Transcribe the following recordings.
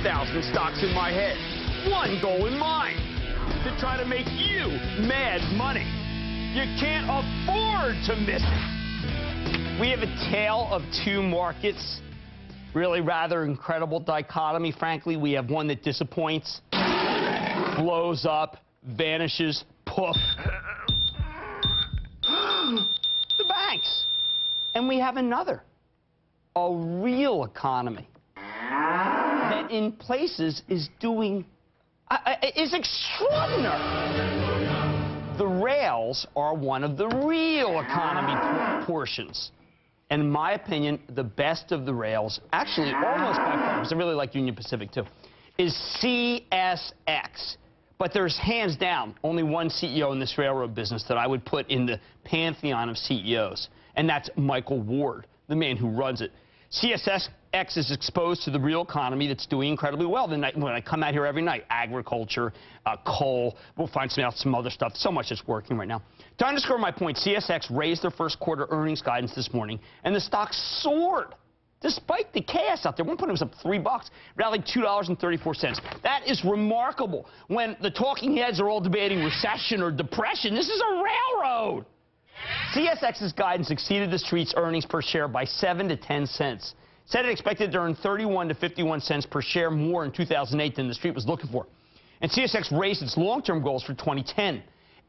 1,000 stocks in my head. One goal in mind, to try to make you mad money. You can't afford to miss it. We have a tale of two markets. Really rather incredible dichotomy. Frankly, we have one that disappoints, blows up, vanishes, poof. The banks. And we have another, a real economy that in places is doing, is extraordinary. The rails are one of the real economy portions. And in my opinion, the best of the rails, actually almost by far, because I really like Union Pacific too, is CSX. But there's hands down only one CEO in this railroad business that I would put in the pantheon of CEOs, and that's Michael Ward, the man who runs it. CSX is exposed to the real economy that's doing incredibly well. When I come out here every night, agriculture, coal, we'll find some other stuff, so much that's working right now. To underscore my point, CSX raised their first quarter earnings guidance this morning, and the stock soared. Despite the chaos out there, one point it was up $3, rallied $2.34. That is remarkable. When the talking heads are all debating recession or depression, this is a railroad. CSX's guidance exceeded the street's earnings per share by 7 to 10 cents. Said it expected to earn 31 to 51 cents per share more in 2008 than the street was looking for. And CSX raised its long-term goals for 2010.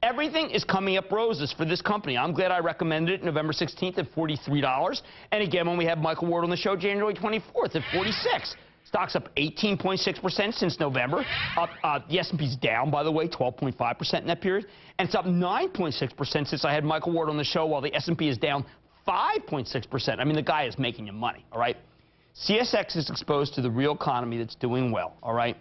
Everything is coming up roses for this company. I'm glad I recommended it November 16th at $43. And again, when we had Michael Ward on the show January 24th at $46. Stock's up 18.6% since November. The S&P's down, by the way, 12.5% in that period. And it's up 9.6% since I had Michael Ward on the show, while the S&P is down 5.6%. I mean, the guy is making you money, all right? CSX is exposed to the real economy that's doing well, all right?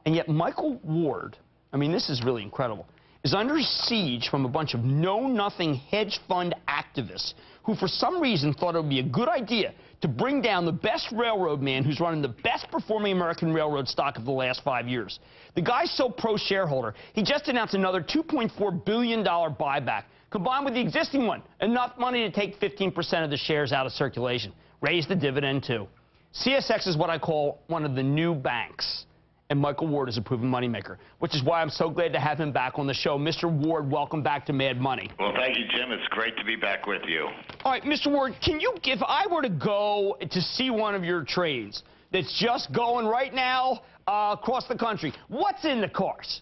And yet Michael Ward, I mean, this is really incredible, is under siege from a bunch of know-nothing hedge fund activists who for some reason thought it would be a good idea to bring down the best railroad man who's running the best-performing American railroad stock of the last 5 years. The guy's so pro-shareholder, he just announced another $2.4 billion buyback, combined with the existing one, enough money to take 15% of the shares out of circulation. Raise the dividend, too. CSX is what I call one of the new banks. And Michael Ward is a proven moneymaker, which is why I'm so glad to have him back on the show. Mr. Ward, welcome back to Mad Money. Well, thank you, Jim. It's great to be back with you. All right, Mr. Ward, can you, if I were to go to see one of your trains that's just going right now across the country, what's in the cars?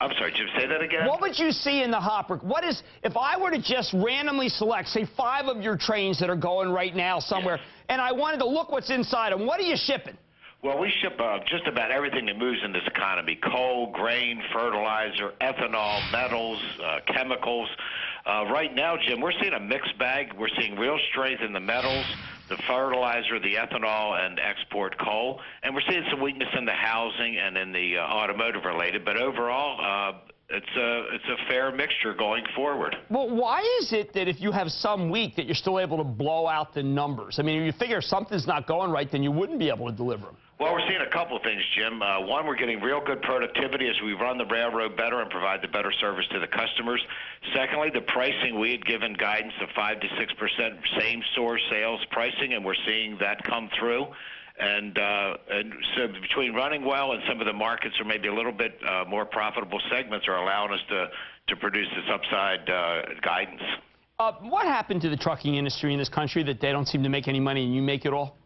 I'm sorry, Jim, say that again? What would you see in the hopper? What is, if I were to just randomly select, say, 5 of your trains that are going right now somewhere, yes, and I wanted to look what's inside them, what are you shipping? Well, we ship just about everything that moves in this economy: coal, grain, fertilizer, ethanol, metals, chemicals. Right now, Jim, we're seeing a mixed bag. We're seeing real strength in the metals, the fertilizer, the ethanol, and export coal. And we're seeing some weakness in the housing and in the automotive related. But overall, it's a fair mixture going forward. Well, why is it that if you have some week that you're still able to blow out the numbers? I mean, if you figure if something's not going right, then you wouldn't be able to deliver them. Well, we're seeing a couple of things, Jim. One, we're getting real good productivity as we run the railroad better and provide the better service to the customers. Secondly, the pricing, we had given guidance of 5 to 6% same-store sales pricing, and we're seeing that come through. And so between running well and some of the markets are maybe a little bit more profitable segments are allowing us to produce this upside guidance. What happened to the trucking industry in this country that they don't seem to make any money and you make it all?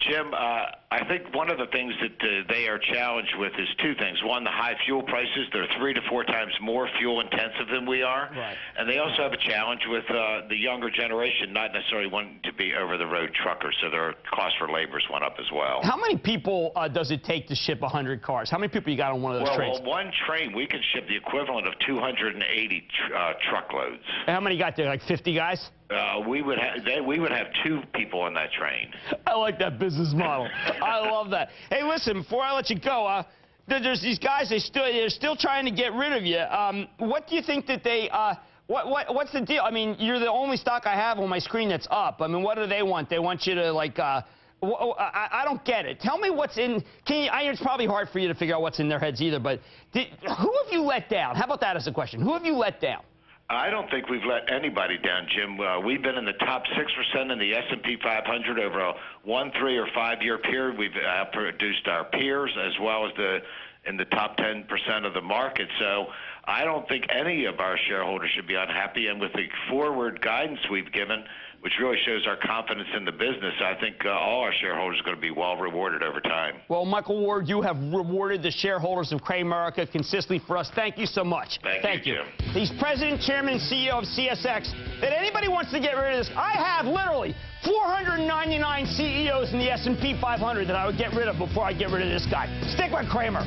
Jim, I think one of the things that they are challenged with is two things. One, the high fuel prices. They're 3 to 4 times more fuel intensive than we are. Right. And they also have a challenge with the younger generation not necessarily wanting to be over-the-road truckers, so their cost for labor went up as well. How many people does it take to ship 100 cars? How many people you got on one of those trains? Well, one train, we can ship the equivalent of 280 truckloads. And how many got there, like 50 guys? We would have 2 people on that train. I like that business model. I love that. Hey, listen, before I let you go, there's these guys, they're still trying to get rid of you. What do you think that they, what's the deal? I mean, you're the only stock I have on my screen that's up. I mean, what do they want? They want you to, like, I don't get it. Tell me what's in, it's probably hard for you to figure out what's in their heads either, but who have you let down? How about that as a question? Who have you let down? I don't think we've let anybody down, Jim. We've been in the top 6% in the S&P 500 over a 1, 3, or 5-year period. We've outproduced our peers as well as in the top 10% of the market. So I don't think any of our shareholders should be unhappy. And with the forward guidance we've given, which really shows our confidence in the business, I think all our shareholders are going to be well rewarded over time. Well, Michael Ward, you have rewarded the shareholders of Cramerica consistently for us. Thank you so much. Thank you, Jim. He's president, chairman, and CEO of CSX. If anybody wants to get rid of this, I have literally 499 CEOs in the S&P 500 that I would get rid of before I get rid of this guy. Stick with Cramer.